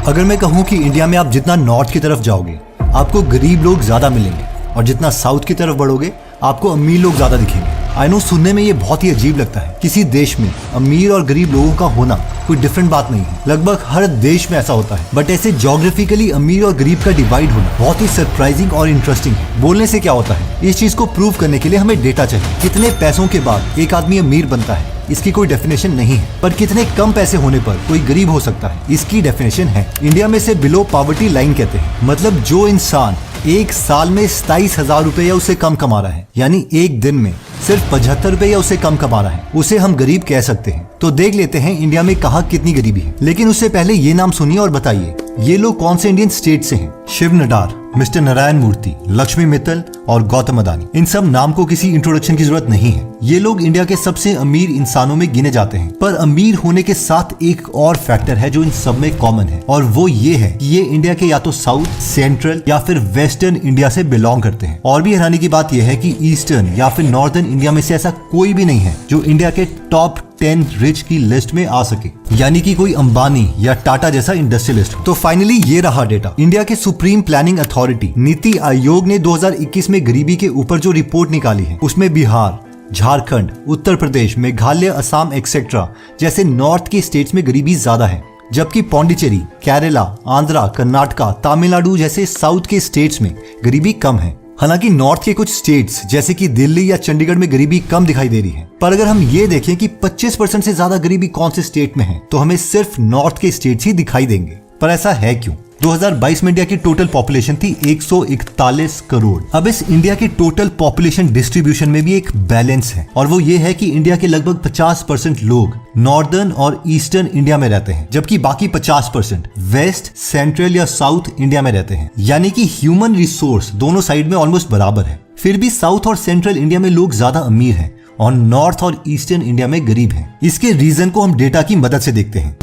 अगर मैं कहूँ कि इंडिया में आप जितना नॉर्थ की तरफ जाओगे आपको गरीब लोग ज्यादा मिलेंगे और जितना साउथ की तरफ बढ़ोगे आपको अमीर लोग ज्यादा दिखेंगे। आई नो सुनने में ये बहुत ही अजीब लगता है। किसी देश में अमीर और गरीब लोगों का होना कोई डिफरेंट बात नहीं है, लगभग हर देश में ऐसा होता है। बट ऐसे ज्योग्राफिकली अमीर और गरीब का डिवाइड होना बहुत ही सरप्राइजिंग और इंटरेस्टिंग है। बोलने से क्या होता है, इस चीज को प्रूव करने के लिए हमें डेटा चाहिए। कितने पैसों के बाद एक आदमी अमीर बनता है इसकी कोई डेफिनेशन नहीं है, पर कितने कम पैसे होने पर कोई गरीब हो सकता है इसकी डेफिनेशन है। इंडिया में से बिलो पॉवर्टी लाइन कहते हैं, मतलब जो इंसान एक साल में 27,000 रुपए या उससे कम कमा रहा है, यानी एक दिन में सिर्फ 75 रुपए या उससे कम कमा रहा है, उसे हम गरीब कह सकते हैं। तो देख लेते हैं इंडिया में कहाँ कितनी गरीबी है। लेकिन उससे पहले ये नाम सुनिए और बताइए ये लोग कौन से इंडियन स्टेट से हैं। शिव नडार, मिस्टर नारायण मूर्ति, लक्ष्मी मित्तल और गौतम अदानी, इन सब नाम को किसी इंट्रोडक्शन की जरूरत नहीं है। ये लोग इंडिया के सबसे अमीर इंसानों में गिने जाते हैं। पर अमीर होने के साथ एक और फैक्टर है जो इन सब में कॉमन है, और वो ये है कि ये इंडिया के या तो साउथ, सेंट्रल या फिर वेस्टर्न इंडिया से बिलोंग करते हैं। और भी हैरानी की बात यह है कि ईस्टर्न या फिर नॉर्दर्न इंडिया में से ऐसा कोई भी नहीं है जो इंडिया के टॉप 10 रिच की लिस्ट में आ सके, यानी कि कोई अंबानी या टाटा जैसा इंडस्ट्रियलिस्ट। तो फाइनली ये रहा डेटा। इंडिया के supreme planning authority NITI Aayog ने 2021 में गरीबी के ऊपर जो रिपोर्ट निकाली है उसमें बिहार, झारखंड, उत्तर प्रदेश, मेघालय, असम एक्सेट्रा जैसे नॉर्थ के स्टेट्स में गरीबी ज्यादा है, जबकि पौंडीचेरी, केरला, आंध्रा, कर्नाटका, तमिलनाडु जैसे साउथ के स्टेट्स में गरीबी कम है। हालांकि नॉर्थ के कुछ स्टेट्स जैसे कि दिल्ली या चंडीगढ़ में गरीबी कम दिखाई दे रही है, पर अगर हम ये देखें कि 25% से ज्यादा गरीबी कौन से स्टेट में है तो हमें सिर्फ नॉर्थ के स्टेट्स ही दिखाई देंगे। पर ऐसा है क्यों? 2022 में इंडिया की टोटल पॉपुलेशन थी 141 करोड़। अब इस इंडिया की टोटल पॉपुलेशन डिस्ट्रीब्यूशन में भी एक बैलेंस है, और वो ये है कि इंडिया के लगभग 50% लोग नॉर्दर्न और ईस्टर्न इंडिया में रहते हैं, जबकि बाकी 50% वेस्ट, सेंट्रल या साउथ इंडिया में रहते हैं। यानी कि ह्यूमन रिसोर्स दोनों साइड में ऑलमोस्ट बराबर है। फिर भी साउथ और सेंट्रल इंडिया में लोग ज्यादा अमीर हैं और नॉर्थ और ईस्टर्न इंडिया में गरीब हैं। इसके रीजन को हम डेटा की मदद से देखते हैं।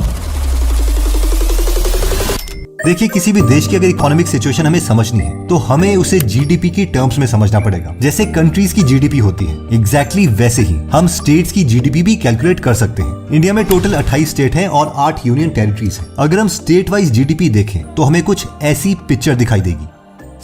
देखिए, किसी भी देश की अगर इकोनॉमिक सिचुएशन हमें समझनी है तो हमें उसे जीडीपी की टर्म्स में समझना पड़ेगा। जैसे कंट्रीज की जीडीपी होती है, एग्जैक्टली वैसे ही हम स्टेट्स की जीडीपी भी कैलकुलेट कर सकते हैं। इंडिया में टोटल 28 स्टेट हैं और 8 यूनियन टेरिटरीज हैं। अगर हम स्टेट वाइज जीडीपी देखें तो हमें कुछ ऐसी पिक्चर दिखाई देगी।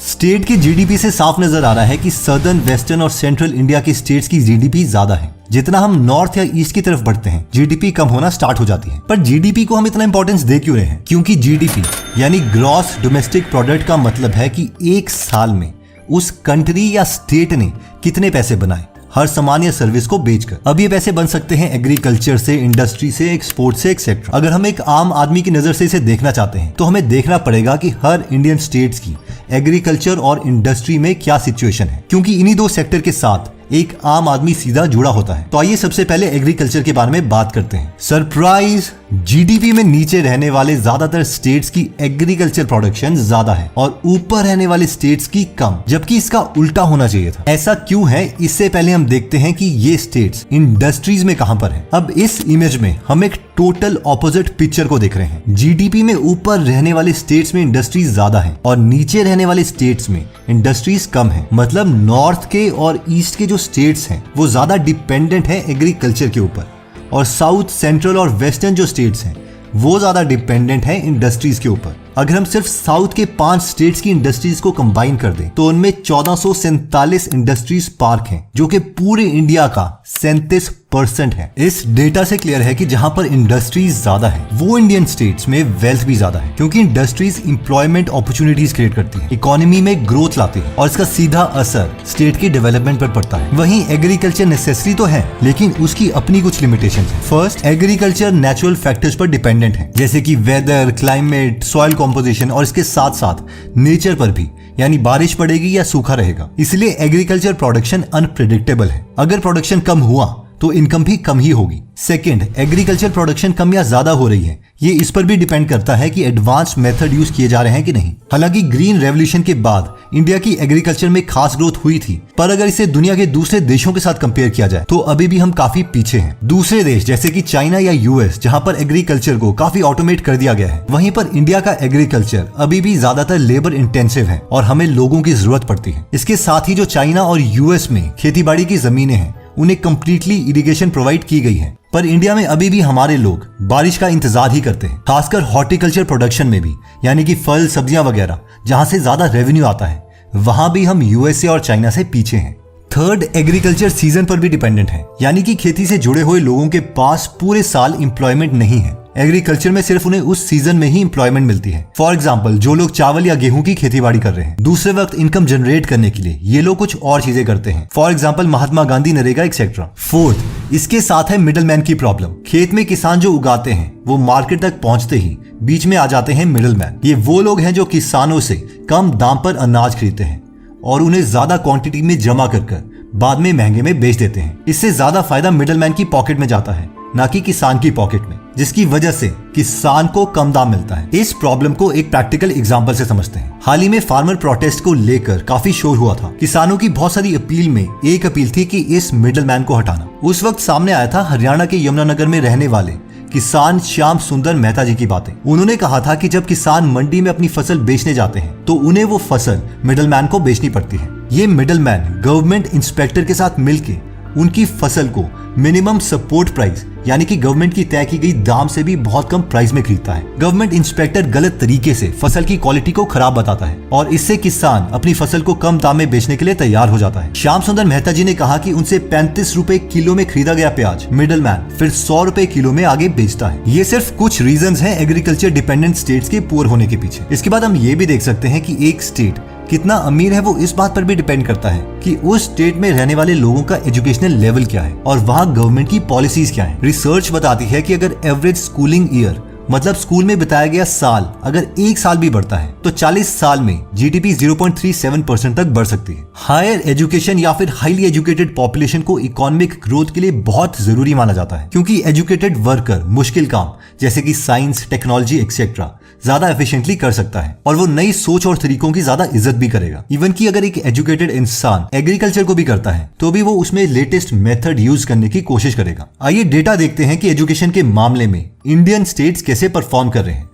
स्टेट की जीडीपी से साफ नजर आ रहा है कि सदर्न, वेस्टर्न और सेंट्रल इंडिया की स्टेट्स की जीडीपी ज्यादा है। जितना हम नॉर्थ या ईस्ट की तरफ बढ़ते हैं जीडीपी कम होना स्टार्ट हो जाती है। पर जीडीपी को हम इतना इंपॉर्टेंस दे क्यों रहे हैं? क्योंकि जीडीपी यानी ग्रॉस डोमेस्टिक प्रोडक्ट का मतलब है कि एक साल में उस कंट्री या स्टेट ने कितने पैसे बनाए हर सामान या सर्विस को बेचकर। अब ये पैसे बन सकते हैं एग्रीकल्चर से, इंडस्ट्री से, एक्सपोर्ट से, एक्सेट्रा। अगर हम एक आम आदमी की नजर से इसे देखना चाहते हैं तो हमें देखना पड़ेगा कि हर इंडियन स्टेट्स की एग्रीकल्चर और इंडस्ट्री में क्या सिचुएशन है, क्योंकि इन्हीं दो सेक्टर के साथ एक आम आदमी सीधा जुड़ा होता है। तो आइए सबसे पहले एग्रीकल्चर के बारे में बात करते हैं। सरप्राइज, जीडीपी में नीचे रहने वाले ज्यादातर स्टेट्स की एग्रीकल्चर प्रोडक्शन ज्यादा है और ऊपर रहने वाले स्टेट्स की कम, जबकि इसका उल्टा होना चाहिए था। ऐसा क्यों है? इससे पहले हम देखते हैं कि ये स्टेट्स इंडस्ट्रीज में कहां पर है। अब इस इमेज में हम एक टोटल ऑपोजिट पिक्चर को देख रहे हैं। जीडीपी में ऊपर रहने वाले स्टेट्स में इंडस्ट्रीज ज्यादा है और नीचे रहने वाले स्टेट्स में इंडस्ट्रीज कम है। मतलब नॉर्थ के और ईस्ट के जो स्टेट्स हैं वो ज्यादा डिपेंडेंट है एग्रीकल्चर के ऊपर, और साउथ, सेंट्रल और वेस्टर्न जो स्टेट्स हैं वो ज्यादा डिपेंडेंट है इंडस्ट्रीज के ऊपर। अगर हम सिर्फ साउथ के 5 स्टेट्स की इंडस्ट्रीज को कंबाइन कर दें तो उनमें 1447 इंडस्ट्रीज पार्क हैं, जो कि पूरे इंडिया का 37% है। इस डेटा से क्लियर है कि जहां पर इंडस्ट्रीज ज्यादा है वो इंडियन स्टेट्स में वेल्थ भी ज्यादा है, क्योंकि इंडस्ट्रीज एम्प्लॉयमेंट अपॉर्चुनिटीज क्रिएट करती है, इकोनॉमी में ग्रोथ लाती है और इसका सीधा असर स्टेट की डेवलपमेंट पर पड़ता है। वहीं एग्रीकल्चर नेसेसरी तो है, लेकिन उसकी अपनी कुछ लिमिटेशन है। फर्स्ट, एग्रीकल्चर नेचुरल फैक्टर्स पर डिपेंडेंट है, जैसे कि वेदर, क्लाइमेट, सॉइल कंपोजिशन और इसके साथ साथ नेचर पर भी, यानी बारिश पड़ेगी या सूखा रहेगा। इसलिए एग्रीकल्चर प्रोडक्शन अनप्रेडिक्टेबल है। अगर प्रोडक्शन कम हुआ तो इनकम भी कम ही होगी। सेकंड, एग्रीकल्चर प्रोडक्शन कम या ज्यादा हो रही है, ये इस पर भी डिपेंड करता है कि एडवांस्ड मेथड यूज किए जा रहे हैं कि नहीं। हालांकि ग्रीन रेवोल्यूशन के बाद इंडिया की एग्रीकल्चर में खास ग्रोथ हुई थी, पर अगर इसे दुनिया के दूसरे देशों के साथ कंपेयर किया जाए तो अभी भी हम काफी पीछे हैं। दूसरे देश जैसे कि चाइना या यूएस, जहां पर एग्रीकल्चर को काफी ऑटोमेट कर दिया गया है, वहीं पर इंडिया का एग्रीकल्चर अभी भी ज्यादातर लेबर इंटेंसिव है और हमें लोगों की जरूरत पड़ती है। इसके साथ ही जो चाइना और यूएस में खेती बाड़ी की जमीनें हैं उन्हें कंप्लीटली इरिगेशन प्रोवाइड की गई है, पर इंडिया में अभी भी हमारे लोग बारिश का इंतजार ही करते हैं, खासकर हॉर्टिकल्चर प्रोडक्शन में भी, यानी कि फल सब्जियां वगैरह जहां से ज्यादा रेवेन्यू आता है, वहां भी हम यूएसए और चाइना से पीछे हैं। थर्ड, एग्रीकल्चर सीजन पर भी डिपेंडेंट है, यानी कि खेती से जुड़े हुए लोगों के पास पूरे साल एम्प्लॉयमेंट नहीं है। एग्रीकल्चर में सिर्फ उन्हें उस सीजन में ही एम्प्लॉयमेंट मिलती है। फॉर एग्जाम्पल, जो लोग चावल या गेहूं की खेती बाड़ी कर रहे हैं, दूसरे वक्त इनकम जनरेट करने के लिए ये लोग कुछ और चीजें करते हैं। For example, Mahatma Gandhi, NREGA etcetera. Fourth, इसके साथ है मिडलमैन की प्रॉब्लम। खेत में किसान जो उगाते हैं वो मार्केट तक पहुंचते ही बीच में आ जाते हैं मिडलमैन। ये वो लोग हैं जो किसानों से कम दाम पर अनाज खरीदते हैं और उन्हें ज्यादा क्वांटिटी में जमा कर बाद में महंगे में बेच देते हैं। इससे ज्यादा फायदा मिडलमैन की पॉकेट में जाता है, ना कि किसान की पॉकेट में, जिसकी वजह से किसान को कम दाम मिलता है। इस प्रॉब्लम को एक प्रैक्टिकल एग्जांपल से समझते हैं। हाल ही में फार्मर प्रोटेस्ट को लेकर काफी शोर हुआ था। किसानों की बहुत सारी अपील में एक अपील थी कि इस मिडलमैन को हटाना। उस वक्त सामने आया था हरियाणा के यमुनानगर में रहने वाले किसान श्याम सुंदर मेहता जी की बातें। उन्होंने कहा था कि जब किसान मंडी में अपनी फसल बेचने जाते हैं तो उन्हें वो फसल मिडलमैन को बेचनी पड़ती है। ये मिडलमैन गवर्नमेंट इंस्पेक्टर के साथ मिलकर उनकी फसल को मिनिमम सपोर्ट प्राइस, यानी कि गवर्नमेंट की तय की गई दाम से भी बहुत कम प्राइस में खरीदता है। गवर्नमेंट इंस्पेक्टर गलत तरीके से फसल की क्वालिटी को खराब बताता है और इससे किसान अपनी फसल को कम दाम में बेचने के लिए तैयार हो जाता है। श्याम सुंदर मेहता जी ने कहा कि उनसे 35 रुपए किलो में खरीदा गया प्याज मिडलमैन फिर 100 रुपए किलो में आगे बेचता है। ये सिर्फ कुछ रीजंस हैं एग्रीकल्चर डिपेंडेंट स्टेट्स के पुअर होने के पीछे। इसके बाद हम ये भी देख सकते हैं कि एक स्टेट कितना अमीर है वो इस बात पर भी डिपेंड करता है कि उस स्टेट में रहने वाले लोगों का एजुकेशनल लेवल क्या है और वहाँ गवर्नमेंट की पॉलिसीज क्या है। रिसर्च बताती है कि अगर एवरेज स्कूलिंग ईयर, मतलब स्कूल में बिताया गया साल, अगर एक साल भी बढ़ता है तो 40 साल में जीडीपी 0.37% तक बढ़ सकती है। हायर एजुकेशन या फिर हाईली एजुकेटेड पॉपुलेशन को इकोनॉमिक ग्रोथ के लिए बहुत जरूरी माना जाता है, क्योंकि एजुकेटेड वर्कर मुश्किल काम जैसे कि साइंस, टेक्नोलॉजी एक्सेट्रा ज्यादा एफिशिएंटली कर सकता है और वो नई सोच और तरीकों की ज्यादा इज्जत भी करेगा। इवन कि अगर एक एजुकेटेड इंसान एग्रीकल्चर को भी करता है तो भी वो उसमें लेटेस्ट मेथड यूज करने की कोशिश करेगा। आइए डेटा देखते हैं कि एजुकेशन के मामले में इंडियन स्टेट्स कैसे परफॉर्म कर रहे हैं।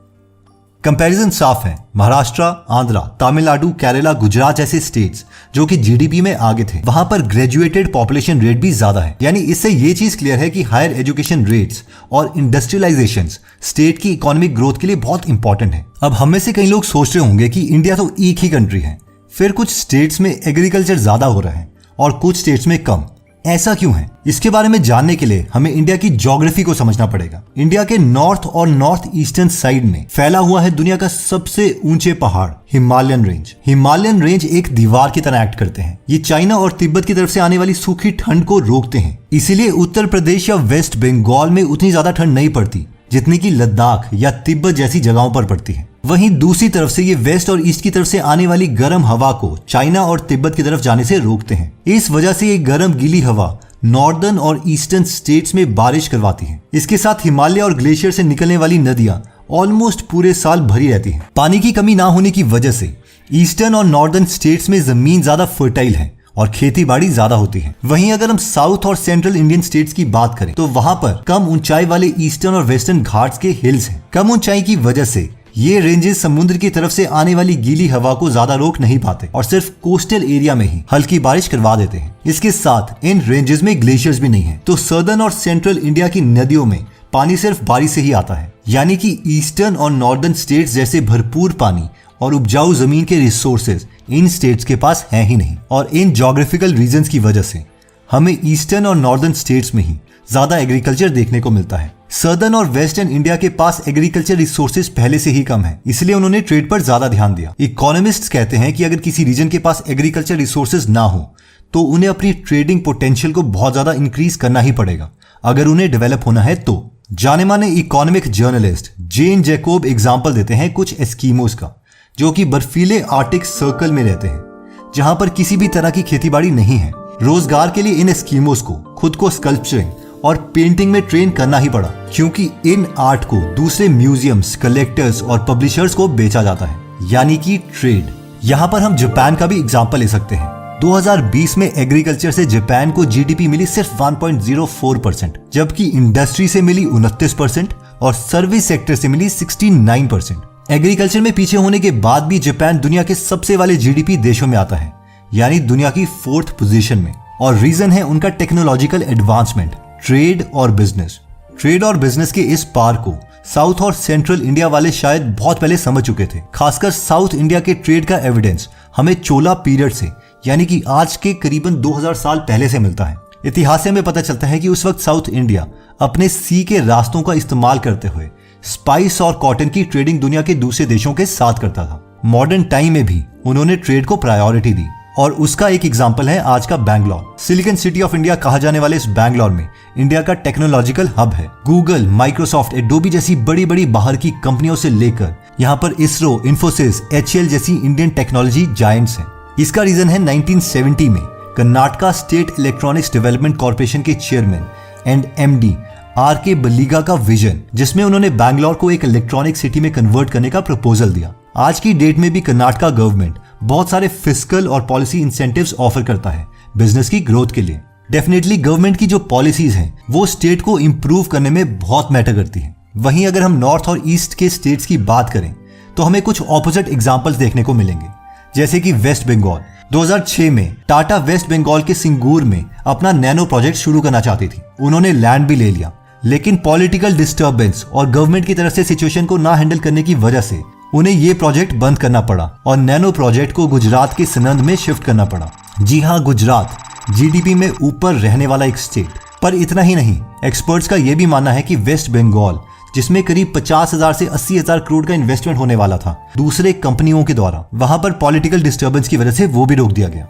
कंपैरिजन साफ है। महाराष्ट्र, आंध्रा, तमिलनाडु, केरला, गुजरात जैसे स्टेट्स जो कि जीडीपी में आगे थे, वहां पर ग्रेजुएटेड पॉपुलेशन रेट भी ज्यादा है। यानी इससे ये चीज क्लियर है कि हायर एजुकेशन रेट्स और इंडस्ट्रियलाइजेशन स्टेट की इकोनॉमिक ग्रोथ के लिए बहुत इंपॉर्टेंट है। अब हम में से कई लोग सोच रहे होंगे कि इंडिया तो एक ही कंट्री है, फिर कुछ स्टेट्स में एग्रीकल्चर ज्यादा हो रहा है और कुछ स्टेट्स में कम। ऐसा क्यों है? इसके बारे में जानने के लिए हमें इंडिया की ज्योग्राफी को समझना पड़ेगा। इंडिया के नॉर्थ और नॉर्थ ईस्टर्न साइड में फैला हुआ है दुनिया का सबसे ऊंचे पहाड़ हिमालयन रेंज। हिमालयन रेंज एक दीवार की तरह एक्ट करते हैं। ये चाइना और तिब्बत की तरफ से आने वाली सूखी ठंड को रोकते हैं। इसीलिए उत्तर प्रदेश या वेस्ट बंगाल में उतनी ज्यादा ठंड नहीं पड़ती जितनी की लद्दाख या तिब्बत जैसी जगहों पर पड़ती है। वहीं दूसरी तरफ से ये वेस्ट और ईस्ट की तरफ से आने वाली गर्म हवा को चाइना और तिब्बत की तरफ जाने से रोकते हैं। इस वजह से ये गर्म गीली हवा नॉर्दर्न और ईस्टर्न स्टेट्स में बारिश करवाती है। इसके साथ हिमालय और ग्लेशियर से निकलने वाली नदियां ऑलमोस्ट पूरे साल भरी रहती हैं। पानी की कमी ना होने की वजह से ईस्टर्न और नॉर्दर्न स्टेट्स में जमीन ज्यादा फर्टाइल है और खेती बाड़ी ज्यादा होती है। वहीं अगर हम साउथ और सेंट्रल इंडियन स्टेट्स की बात करें तो वहां पर कम ऊंचाई वाले ईस्टर्न और वेस्टर्न घाट्स के हिल्स हैं। कम ऊंचाई की वजह से ये रेंजेस समुद्र की तरफ से आने वाली गीली हवा को ज्यादा रोक नहीं पाते और सिर्फ कोस्टल एरिया में ही हल्की बारिश करवा देते हैं। इसके साथ इन रेंजेस में ग्लेशियर्स भी नहीं है, तो सदर्न और सेंट्रल इंडिया की नदियों में पानी सिर्फ बारिश से ही आता है। यानी कि ईस्टर्न और नॉर्दर्न स्टेट्स जैसे भरपूर पानी और उपजाऊ जमीन के रिसोर्सेज इन स्टेट्स के पास है ही नहीं। और इन ज्योग्राफिकल रीजंस की वजह से हमें ईस्टर्न और नॉर्दर्न स्टेट्स में ही ज्यादा एग्रीकल्चर देखने को मिलता है। सदर्न और वेस्टर्न इंडिया के पास एग्रीकल्चर रिसोर्सेज पहले से ही कम है, इसलिए उन्होंने ट्रेड पर ज्यादा ध्यान दिया। इकोनॉमिस्ट्स कहते हैं कि अगर किसी रीजन के पास एग्रीकल्चर रिसोर्सेज ना हो तो उन्हें अपनी ट्रेडिंग पोटेंशियल को बहुत ज्यादा इंक्रीज करना ही पड़ेगा अगर उन्हें डेवलप होना है तो। जाने माने इकोनॉमिक जर्नलिस्ट जेन जैकोब एग्जाम्पल देते हैं कुछ एस्कीमोस का, जो कि बर्फीले आर्टिक सर्कल में रहते हैं जहां पर किसी भी तरह की खेतीबाड़ी नहीं है। रोजगार के लिए इन एस्कीमोस को खुद को स्कल्पचरिंग और पेंटिंग में ट्रेन करना ही पड़ा, क्योंकि इन आर्ट को दूसरे म्यूजियम्स, कलेक्टर्स और पब्लिशर्स को बेचा जाता है, यानी कि ट्रेड। यहाँ पर हम जापान का भी एग्जाम्पल ले सकते हैं। 2020 में एग्रीकल्चर से जापान को जीडीपी मिली सिर्फ 1.04%, जबकि इंडस्ट्री से मिली 29% और सर्विस सेक्टर से मिली 69%। एग्रीकल्चर में पीछे होने के बाद भी जापान दुनिया के सबसे वाले जीडीपी देशों में आता है, यानी दुनिया की 4th पोजीशन में। और रीजन है उनका टेक्नोलॉजिकल एडवांसमेंट, ट्रेड और बिजनेस। ट्रेड और बिजनेस के इस पार को साउथ और सेंट्रल इंडिया वाले शायद बहुत पहले समझ चुके थे। खासकर साउथ इंडिया के ट्रेड का एविडेंस हमें चोला पीरियड से यानी कि आज के करीबन 2000 साल पहले से मिलता है। इतिहास से हमें पता चलता है कि उस वक्त साउथ इंडिया अपने सी के रास्तों का इस्तेमाल करते हुए स्पाइस और कॉटन की ट्रेडिंग दुनिया के दूसरे देशों के साथ करता था। मॉडर्न टाइम में भी उन्होंने ट्रेड को प्रायोरिटी दी और उसका एक एग्जाम्पल है आज का Bangalore. Silicon city of India कहा जाने वाले इस बैंगलोर में इंडिया का टेक्नोलॉजिकल हब है। गूगल, माइक्रोसॉफ्ट, एडोबी जैसी बड़ी बड़ी बाहर की कंपनियों से लेकर यहाँ पर इसरो, इन्फोसिस, HCL जैसी इंडियन टेक्नोलॉजी जायंट्स हैं। इसका रीजन है 1970 में Karnataka state electronics development corporation के चेयरमैन एंड MD RK बल्लीगा का विजन, जिसमें उन्होंने बैंगलोर को एक इलेक्ट्रॉनिक सिटी में कन्वर्ट करने का प्रपोजल दिया। आज की डेट में भी कर्नाटका गवर्नमेंट बहुत सारे फिस्कल और पॉलिसी इंसेंटिव्स ऑफर करता है बिजनेस की ग्रोथ के लिए। डेफिनेटली गवर्नमेंट की जो पॉलिसीज हैं वो स्टेट को इंप्रूव करने में बहुत मैटर करती हैं। वहीं अगर हम नॉर्थ और ईस्ट के स्टेट्स की बात करें तो हमें कुछ ऑपोजिट एग्जांपल्स देखने को मिलेंगे, जैसे कि वेस्ट बंगाल। 2006 में टाटा वेस्ट बंगाल के सिंगूर में अपना नैनो प्रोजेक्ट शुरू करना चाहती थी। उन्होंने लैंड भी ले लिया, लेकिन पॉलिटिकल डिस्टर्बेंस और गवर्नमेंट की तरफ से सिचुएशन को ना हैंडल करने की वजह से उन्हें ये प्रोजेक्ट बंद करना पड़ा और नैनो प्रोजेक्ट को गुजरात के सनंद में शिफ्ट करना पड़ा। जी हाँ, गुजरात GDP में ऊपर रहने वाला एक स्टेट। पर इतना ही नहीं, एक्सपर्ट्स का यह भी मानना है कि वेस्ट बंगाल, जिसमें करीब 50,000 से 80,000 करोड़ का इन्वेस्टमेंट होने वाला था दूसरे कंपनियों के द्वारा, वहां पर पॉलिटिकल डिस्टर्बेंस की वजह से वो भी रोक दिया गया।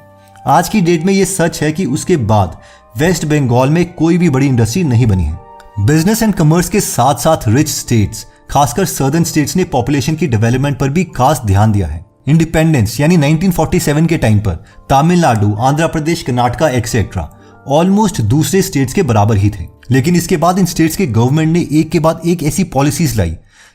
आज की डेट में ये सच है कि उसके बाद वेस्ट बंगाल में कोई भी बड़ी इंडस्ट्री नहीं बनी है। बिजनेस एंड कमर्स के साथ साथ रिच स्टेट्स, खासकर सदर्न स्टेट्स ने पॉपुलेशन की डेवलपमेंट पर भी खास ध्यान दिया है। इंडिपेंडेंस यानी 1947 के टाइम पर तमिलनाडु, आंध्र प्रदेश, कर्नाटका एक्सेट्रा ऑलमोस्ट दूसरे स्टेट्स के बराबर ही थे। लेकिन इसके बाद इन स्टेट्स के गवर्नमेंट ने एक के बाद एक ऐसी पॉलिसीज लाई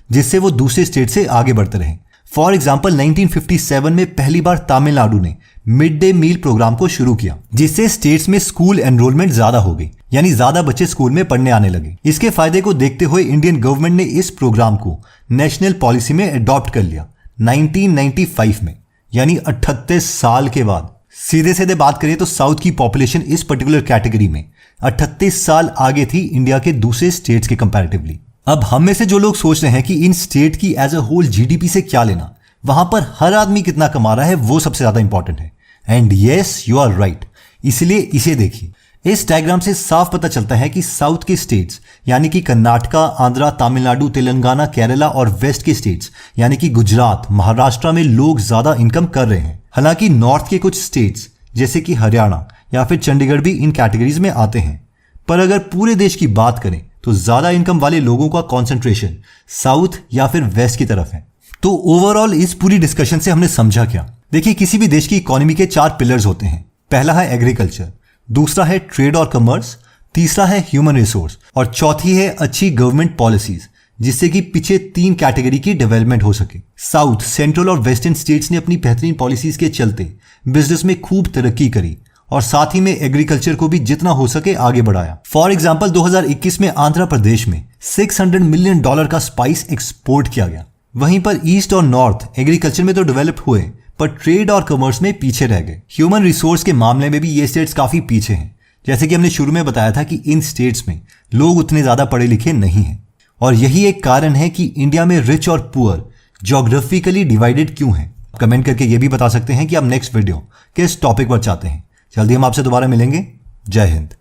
जिससे वो दूसरे स्टेट से आगे बढ़ते रहे। फॉर एग्जाम्पल 1957 में पहली बार तमिलनाडु ने मिड डे मील प्रोग्राम को शुरू किया, जिससे स्टेट्स में स्कूल एनरोलमेंट ज्यादा हो गई, यानी ज्यादा बच्चे स्कूल में पढ़ने आने लगे। इसके फायदे को देखते हुए इंडियन गवर्नमेंट ने इस प्रोग्राम को नेशनल पॉलिसी में अडॉप्ट कर लिया 1995 में, यानी 38 साल के बाद। सीधे सीधे बात करें तो साउथ की पॉपुलेशन इस पर्टिकुलर कैटेगरी में 38 साल आगे थी इंडिया के दूसरे स्टेट्स के कंपैरेटिवली। अब हम में से जो लोग सोच रहे हैं कि इन स्टेट की एज अ होल GDP से क्या लेना, वहां पर हर आदमी कितना कमा रहा है वो सबसे ज्यादा इंपॉर्टेंट है। And yes, you are right. इसलिए इसे देखिए। इस डायग्राम से साफ पता चलता है कि साउथ के स्टेट्स यानी कि कर्नाटका, आंध्रा, तमिलनाडु, तेलंगाना, केरला और वेस्ट के स्टेट्स यानी कि गुजरात, महाराष्ट्र में लोग ज्यादा इनकम कर रहे हैं। हालांकि नॉर्थ के कुछ स्टेट्स जैसे कि हरियाणा या फिर चंडीगढ़ भी इन कैटेगरीज में आते हैं। पर अगर पूरे देश की बात करें तो ज्यादा इनकम वाले लोगों का कॉन्सेंट्रेशन साउथ या फिर वेस्ट की तरफ है। तो ओवरऑल इस पूरी डिस्कशन से हमने समझा क्या? देखिए, किसी भी देश की इकोनॉमी के 4 पिलर्स होते हैं। पहला है एग्रीकल्चर, दूसरा है ट्रेड और कमर्स, तीसरा है ह्यूमन रिसोर्स और चौथी है अच्छी गवर्नमेंट पॉलिसीज, जिससे कि पीछे 3 कैटेगरी की डेवलपमेंट हो सके। साउथ, सेंट्रल और वेस्टर्न स्टेट्स ने अपनी बेहतरीन पॉलिसीज के चलते बिजनेस में खूब तरक्की करी और साथ ही में एग्रीकल्चर को भी जितना हो सके आगे बढ़ाया। फॉर एग्जाम्पल 2021 में आंध्र प्रदेश में $600 मिलियन का स्पाइस एक्सपोर्ट किया गया। वहीं पर ईस्ट और नॉर्थ एग्रीकल्चर में तो डेवलप हुए, पर ट्रेड और कमर्स में पीछे रह गए। ह्यूमन रिसोर्स के मामले में भी ये स्टेट्स काफी पीछे हैं। जैसे कि हमने शुरू में बताया था कि इन स्टेट्स में लोग उतने ज्यादा पढ़े लिखे नहीं हैं और यही एक कारण है कि इंडिया में रिच और पुअर ज्योग्राफिकली डिवाइडेड क्यों है। कमेंट करके ये भी बता सकते हैं कि आप नेक्स्ट वीडियो किस टॉपिक पर चाहते हैं। जल्दी हम आपसे दोबारा मिलेंगे। जय हिंद।